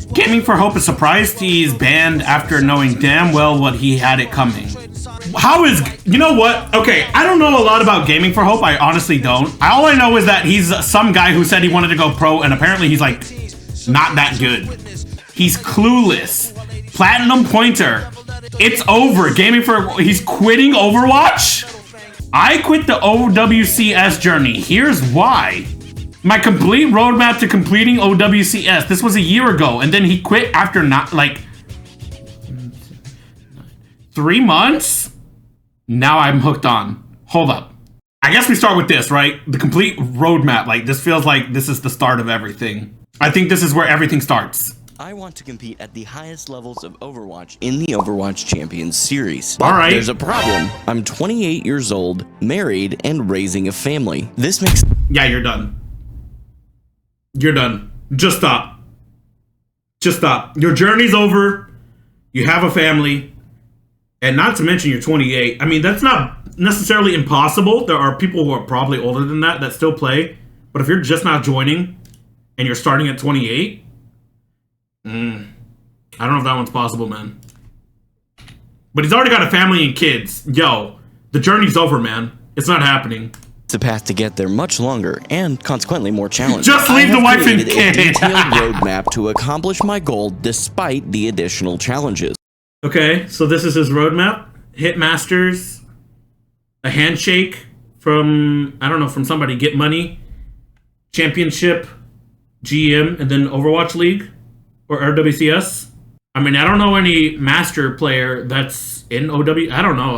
Gamin4Hope is surprised he's banned after knowing damn well what he had it coming. How is... You know what? Okay, I don't know a lot about Gamin4Hope. I honestly don't. All I know is that he's some guy who said he wanted to go pro, and apparently he's, like, not that good. He's clueless. Platinum pointer. It's over. He's quitting Overwatch? I quit the OWCS journey. Here's why. My complete roadmap to completing OWCS. This was a year ago, and then he quit after not, like... 3 months? Now I'm hooked on. Hold up. I guess we start with this, right? The complete roadmap. Like, this feels like this is the start of everything. I think this is where everything starts. I want to compete at the highest levels of Overwatch in the Overwatch Champions series. All right. There's a problem. I'm 28 years old, married, and raising a family. This makes... Yeah, you're done. You're done. Just stop. Just stop. Your journey's over. You have a family. And not to mention you're 28. I mean, that's not necessarily impossible. There are people who are probably older than that still play. But if you're just not joining and you're starting at 28... I don't know if that one's possible, man. But he's already got a family and kids. Yo, the journey's over, man. It's not happening. The path to get there much longer and consequently more challenging. Just leave the wife and kid. kid. A detailed roadmap to accomplish my goal despite the additional challenges. Okay, so this is his roadmap. Hit Masters, a handshake from, I don't know, from somebody. Get money, championship, GM, and then Overwatch League. Or OWCS? I mean, I don't know any master player that's in OW. I don't know.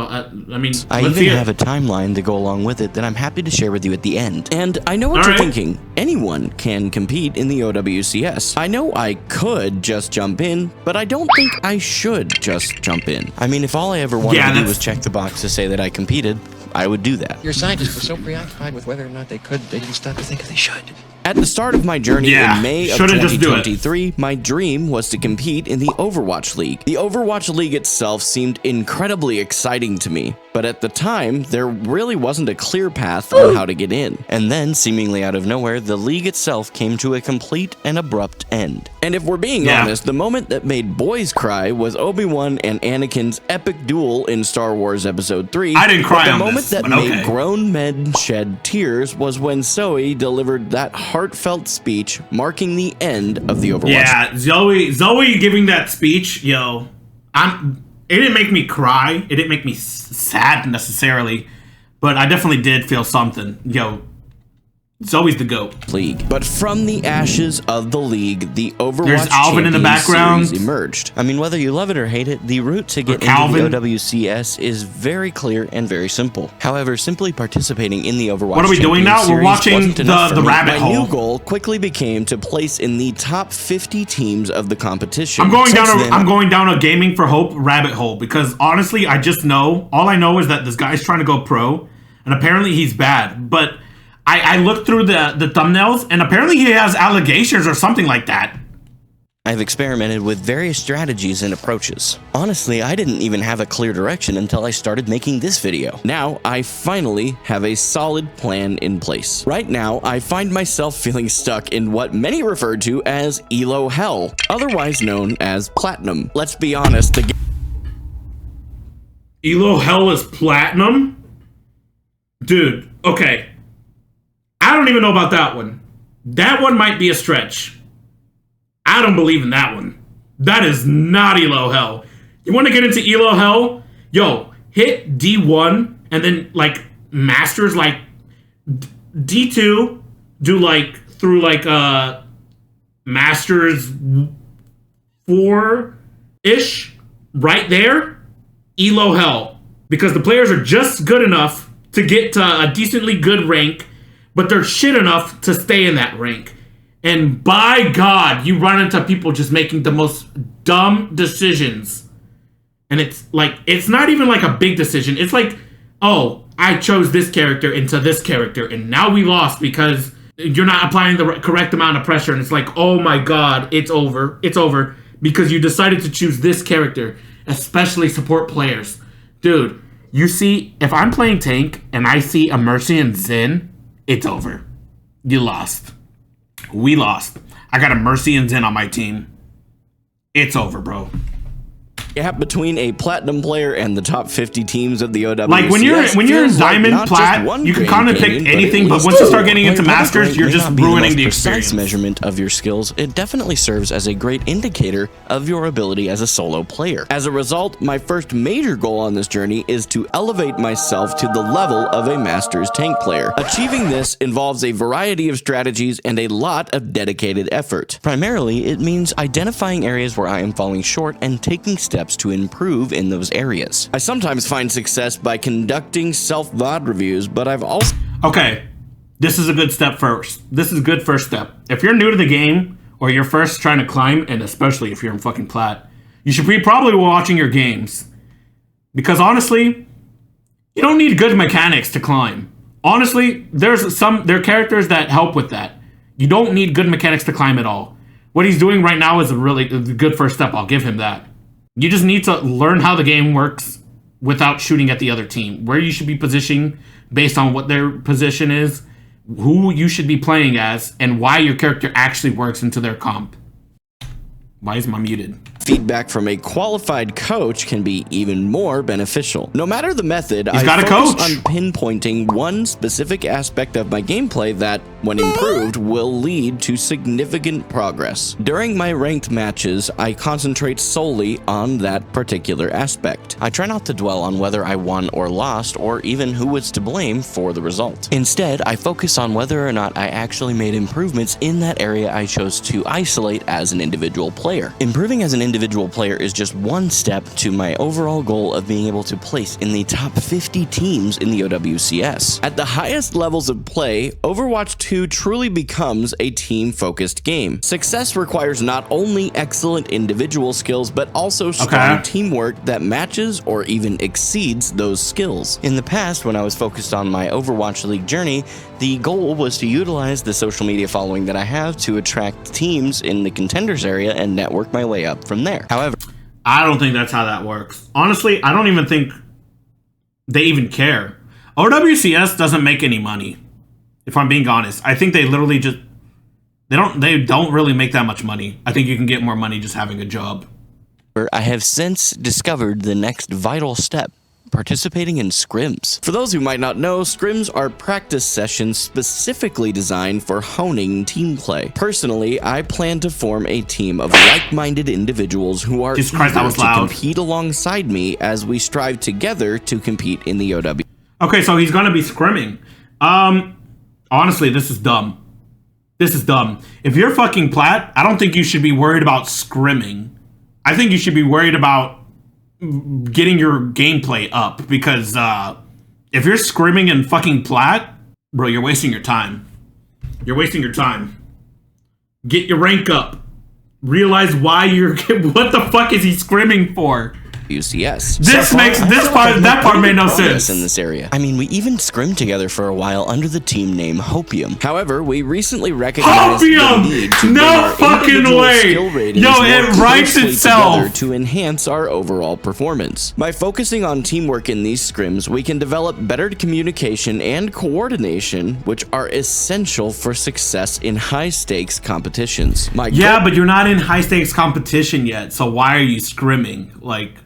I mean, I even have a timeline to go along with it that I'm happy to share with you at the end. And I know what you're thinking. Anyone can compete in the OWCS. I know I could just jump in, but I don't think I should just jump in. I mean, if all I ever wanted to do was check the box to say that I competed, I would do that. Your scientists were so preoccupied with whether or not they could, they didn't stop to think if they should. At the start of my journey in May of 2023, my dream was to compete in the Overwatch League. The Overwatch League itself seemed incredibly exciting to me, but at the time, there really wasn't a clear path on how to get in. And then, seemingly out of nowhere, the league itself came to a complete and abrupt end. And if we're being honest, the moment that made boys cry was Obi-Wan and Anakin's epic duel in Star Wars Episode 3. I didn't cry on the moment that made grown men shed tears was when Zoe delivered that heartfelt speech marking the end of the Overwatch. Yeah, Zoe giving that speech, yo, it didn't make me cry. It didn't make me sad necessarily, but I definitely did feel something. Yo, Zoe's the GOAT. League. But from the ashes of the league, the Overwatch There's Alvin in the background series emerged. I mean, whether you love it or hate it, the route to get into the OWCS is very clear and very simple. However, simply participating in the Overwatch What are we doing now? We're watching the rabbit hole. My new goal quickly became to place in the top 50 teams of the competition. I'm going down a Gamin4Hope rabbit hole because honestly, I just know, all I know is that this guy's trying to go pro and apparently he's bad, but I looked through the thumbnails, and apparently he has allegations or something like that. I've experimented with various strategies and approaches. Honestly, I didn't even have a clear direction until I started making this video. Now, I finally have a solid plan in place. Right now, I find myself feeling stuck in what many refer to as ELO Hell, otherwise known as Platinum. Let's be honest, the ELO Hell is Platinum? Dude, okay. I don't even know about that one. That one might be a stretch. I don't believe in that one. That is not ELO Hell. You want to get into ELO Hell? Yo, hit D1 and then like Masters, like D2, do like through like Masters 4-ish, right there, ELO Hell. Because the players are just good enough to get to a decently good rank, but they're shit enough to stay in that rank. And by God, you run into people just making the most dumb decisions. And it's like, it's not even like a big decision. It's like, oh, I chose this character into this character, and now we lost because you're not applying the correct amount of pressure. And it's like, oh my God, it's over. It's over because you decided to choose this character, especially support players. Dude, you see, if I'm playing tank and I see a Mercy and Zen, it's over. You lost. We lost. I got a Mercy and Zen on my team. it's over, bro. Gap between a platinum player and the top 50 teams of the OWCS. Like when you're in diamond plat, you can kind of pick anything, but once you start getting into masters, you're just ruining the experience. Measurement of your skills, it definitely serves as a great indicator of your ability as a solo player. As a result, my first major goal on this journey is to elevate myself to the level of a masters tank player. Achieving this involves a variety of strategies and a lot of dedicated effort. Primarily, it means identifying areas where I am falling short and taking steps to improve in those areas. I sometimes find success by conducting self-VOD reviews, but I've also... Okay, this is a good step first. This is a good first step. If you're new to the game, or you're first trying to climb, and especially if you're in fucking plat, you should be probably watching your games. Because honestly, you don't need good mechanics to climb. Honestly, there are characters that help with that. You don't need good mechanics to climb at all. What he's doing right now is a really good first step. I'll give him that. You just need to learn how the game works without shooting at the other team. Where you should be positioning based on what their position is, who you should be playing as, and why your character actually works into their comp. Why is mine muted? Feedback from a qualified coach can be even more beneficial. No matter the method, I focus on pinpointing one specific aspect of my gameplay that, when improved, will lead to significant progress. During my ranked matches, I concentrate solely on that particular aspect. I try not to dwell on whether I won or lost, or even who was to blame for the result. Instead, I focus on whether or not I actually made improvements in that area I chose to isolate as an individual player. Improving as an individual player is just one step to my overall goal of being able to place in the top 50 teams in the OWCS. At the highest levels of play, Overwatch 2 truly becomes a team-focused game. Success requires not only excellent individual skills, but also strong teamwork that matches or even exceeds those skills. In the past, when I was focused on my Overwatch League journey, the goal was to utilize the social media following that I have to attract teams in the contenders area and network my way up from there. However, I don't think that's how that works. Honestly, I don't even think they even care. OWCS doesn't make any money, if I'm being honest. I think they literally just they don't really make that much money. I think you can get more money just having a job. I have since discovered the next vital step: participating in scrims. For those who might not know, scrims are practice sessions specifically designed for honing team play. Personally, I plan to form a team of like-minded individuals who are eager to compete alongside me as we strive together to compete in the OW. Okay, so he's gonna be scrimming. Honestly, this is dumb. This is dumb. If you're fucking plat, I don't think you should be worried about scrimming. I think you should be worried about getting your gameplay up, because if you're scrimming in fucking plat, bro, you're wasting your time. You're wasting your time. Get your rank up. Realize why you're... What the fuck is he scrimming for? OWCS. That part made no sense in this area. I mean, we even scrimmed together for a while under the team name Hopium. However, we recently recognized the need to bring our individual skill ratings it writes itself to enhance our overall performance. By focusing on teamwork in these scrims, we can develop better communication and coordination, which are essential for success in high-stakes competitions. But you're not in high-stakes competition yet, so why are you scrimming? Like,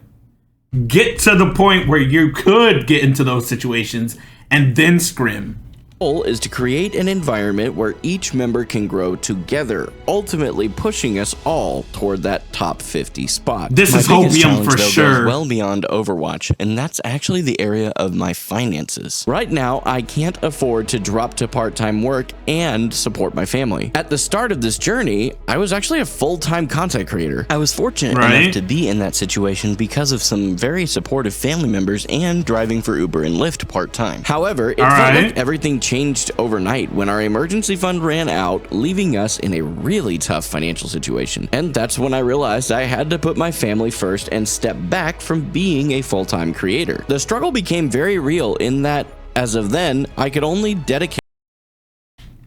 get to the point where you could get into those situations and then scrim. Goal is to create an environment where each member can grow together, ultimately pushing us all toward that top 50 spot. This is Hopium for sure. Goes well beyond Overwatch, and that's actually the area of my finances. Right now, I can't afford to drop to part-time work and support my family. At the start of this journey, I was actually a full-time content creator. I was fortunate enough to be in that situation because of some very supportive family members and driving for Uber and Lyft part-time. However, it felt like everything changed overnight when our emergency fund ran out, leaving us in a really tough financial situation. And that's when I realized I had to put my family first and step back from being a full-time creator. The struggle became very real in that, as of then, I could only dedicate...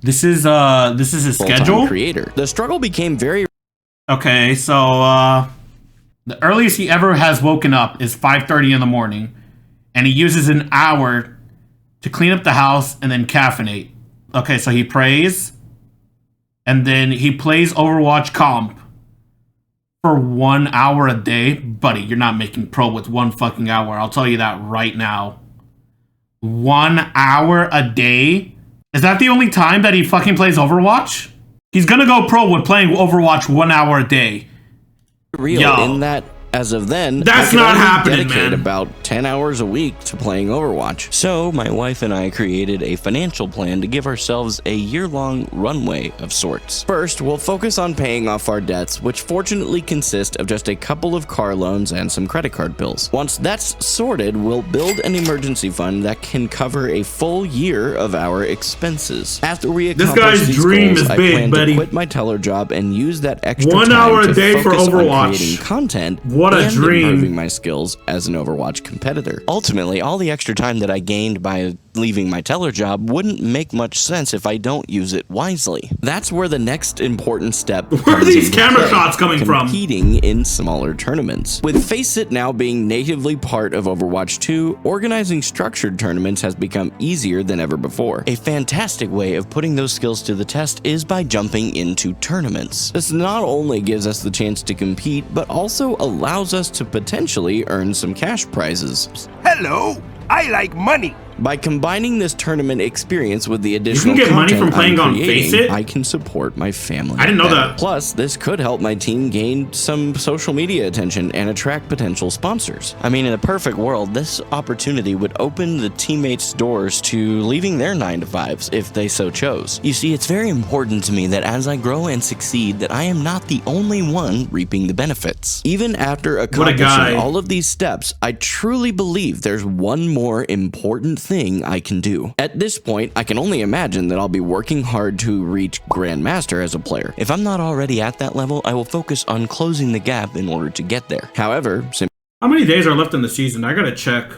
This is his schedule? Creator. The struggle became very... Okay, so, the earliest he ever has woken up is 5:30 in the morning, and he uses an hour to clean up the house and then caffeinate. Okay, so he prays, and then he plays Overwatch comp for 1 hour a day? Buddy, you're not making pro with 1 fucking hour. I'll tell you that right now. 1 hour a day? Is that the only time that he fucking plays Overwatch? He's gonna go pro with playing Overwatch 1 hour a day. Real in that, as of then, that's not happening, dedicate man. about 10 hours a week to playing Overwatch. So my wife and I created a financial plan to give ourselves a year-long runway of sorts. First, we'll focus on paying off our debts, which fortunately consist of just a couple of car loans and some credit card bills. Once that's sorted, we'll build an emergency fund that can cover a full year of our expenses. After we accomplish these goals, I plan to quit my teller job and use that extra 1 time hour a to day for focus on Overwatch. creating content. What a and dream. Improving my skills as an Overwatch competitor. Ultimately, all the extra time that I gained by leaving my teller job wouldn't make much sense if I don't use it wisely. That's where the next important step Where are these camera shots coming from? Competing in smaller tournaments. With FACEIT now being natively part of Overwatch 2, organizing structured tournaments has become easier than ever before. A fantastic way of putting those skills to the test is by jumping into tournaments. This not only gives us the chance to compete, but also allows us to potentially earn some cash prizes. Hello, I like money. By combining this tournament experience with the additional you can get money content from playing I'm on creating, FACEIT? I can support my family. I didn't know better. that. Plus, this could help my team gain some social media attention and attract potential sponsors. I mean, in a perfect world, this opportunity would open the teammates' doors to leaving their 9-to-5s if they so chose. You see, it's very important to me that as I grow and succeed, that I am not the only one reaping the benefits. Even after accomplishing all of these steps, I truly believe there's one more important thing I can do. At this point, I can only imagine that I'll be working hard to reach Grandmaster as a player. If I'm not already at that level, I will focus on closing the gap in order to get there. However, how many days are left in the season? I gotta check.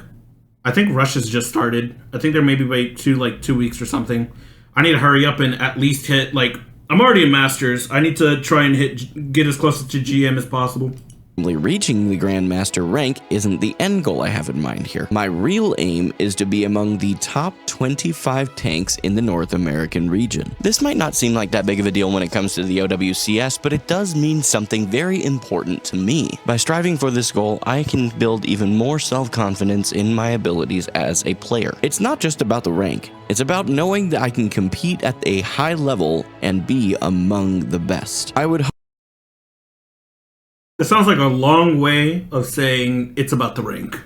I think Rush has just started. I think there may be wait 2 weeks or something. I need to hurry up and at least hit, like, I'm already in Masters. I need to try and get as close to GM as possible. Reaching the Grandmaster rank isn't the end goal I have in mind here. My real aim is to be among the top 25 tanks in the North American region. This might not seem like that big of a deal when it comes to the OWCS, but it does mean something very important to me. By striving for this goal, I can build even more self-confidence in my abilities as a player. It's not just about the rank. It's about knowing that I can compete at a high level and be among the best. I would It sounds like a long way of saying it's about the rank.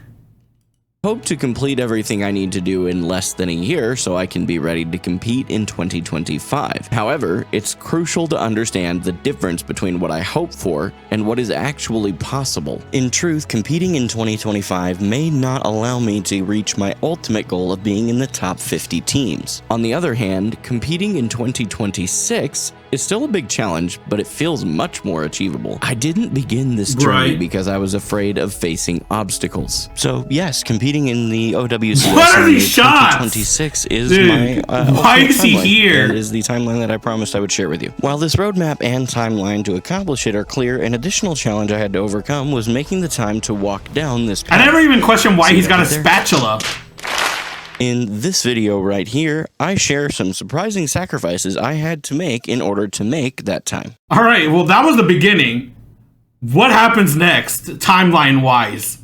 hope to complete everything I need to do in less than a year so I can be ready to compete in 2025. However, it's crucial to understand the difference between what I hope for and what is actually possible. In truth, competing in 2025 may not allow me to reach my ultimate goal of being in the top 50 teams. On the other hand, competing in 2026 is still a big challenge, but it feels much more achievable. I didn't begin this journey because I was afraid of facing obstacles. So yes, competing in the OWCS what are these shots? 2026 is Dude, my why is he here? That is the timeline that I promised I would share with you. While this roadmap and timeline to accomplish it are clear, an additional challenge I had to overcome was making the time to walk down this path. I never even questioned why he's got a spatula. In this video right here, I share some surprising sacrifices I had to make in order to make that time. Alright, well that was the beginning. What happens next, timeline-wise?